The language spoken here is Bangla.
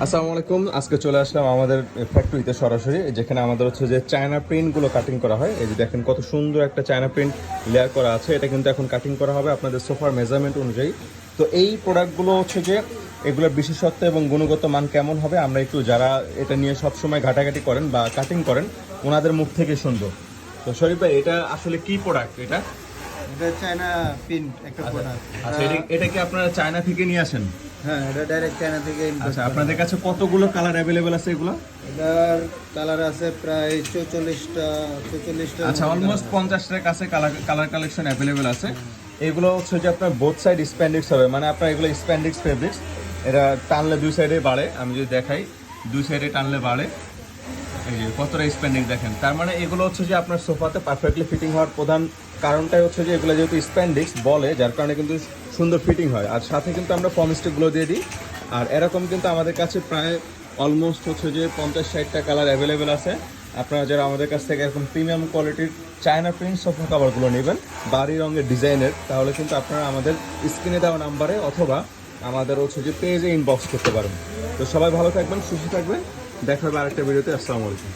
আসসালামু আলাইকুম। আজকে চলে আসলাম আমাদের ফ্যাক্টরিতে সরাসরি, যেখানে আমাদের হচ্ছে যে চায়না প্রিন্টগুলো কাটিং করা হয়। এই যে দেখেন কত সুন্দর একটা চায়না প্রিন্ট লেয়ার করা আছে, এটা কিন্তু এখন কাটিং করা হবে আপনাদের সোফার মেজারমেন্ট অনুযায়ী। তো এই প্রোডাক্টগুলো হচ্ছে যে এগুলোর বিশেষত্ব এবং গুণগত মান কেমন হবে আমরা একটু যারা এটা নিয়ে সবসময় ঘাটাঘাটি করেন বা কাটিং করেন ওনাদের মুখ থেকে শুনবো। তো শরীফ ভাই, এটা আসলে কি প্রোডাক্ট? এটা এটা চায়না প্রিন্ট একটা প্রোডাক্ট। আচ্ছা, এটা কি আপনারা চায়না থেকে নিয়ে আসেন? হ্যাঁ, এটা ডাইরেক্ট চায়না থেকে ইম্পোর্ট আচ্ছা, করা। আপনাদের কাছে কতগুলো কালার অ্যাভেলেবেল আছে এগুলো? এটার কালার আছে প্রায় 44টা। আচ্ছা, অলমোস্ট 50টার কাছে কালার কালেকশন অ্যাভেলেবেল আছে। এগুলো হচ্ছে যে আপনার বোথ সাইড স্প্যান্ডিক্স হবে, মানে আপনার এগুলো স্প্যান্ডিক্স ফেব্রিক্স। এটা টানলে দুই সাইডে বাড়ে, আমি যদি দেখাই দুই সাইডে টানলে বাড়ে। এই যে কতটা স্প্যান্ডিক্স দেখেন, তার মানে এগুলো হচ্ছে যে আপনার সোফাতে পারফেক্টলি ফিটিং হওয়ার প্রধান কারণটাই হচ্ছে যে এগুলো যেহেতু স্প্যান্ডিক্স বলে, যার কারণে কিন্তু সুন্দর ফিটিং হয়। আর সাথে কিন্তু আমরা ফর্ম স্টিকগুলো দিয়ে দিই। আর এরকম কিন্তু আমাদের কাছে প্রায় অলমোস্ট হচ্ছে যে 50-60টা কালার অ্যাভেলেবেল আছে। আপনারা যারা আমাদের কাছ থেকে এরকম প্রিমিয়াম কোয়ালিটির চায়না প্রিন্ট সোফা কাভারগুলো নেবেন বাড়ি রঙের ডিজাইনের, তাহলে কিন্তু আপনারা আমাদের স্ক্রিনে দেওয়া নাম্বারে অথবা আমাদের হচ্ছে যে পেজে ইনবক্স করতে পারেন। তো সবাই ভালো থাকবেন, সুস্থ থাকবেন, দেখা হবে আরেকটা ভিডিওতে। আসসালামু আলাইকুম।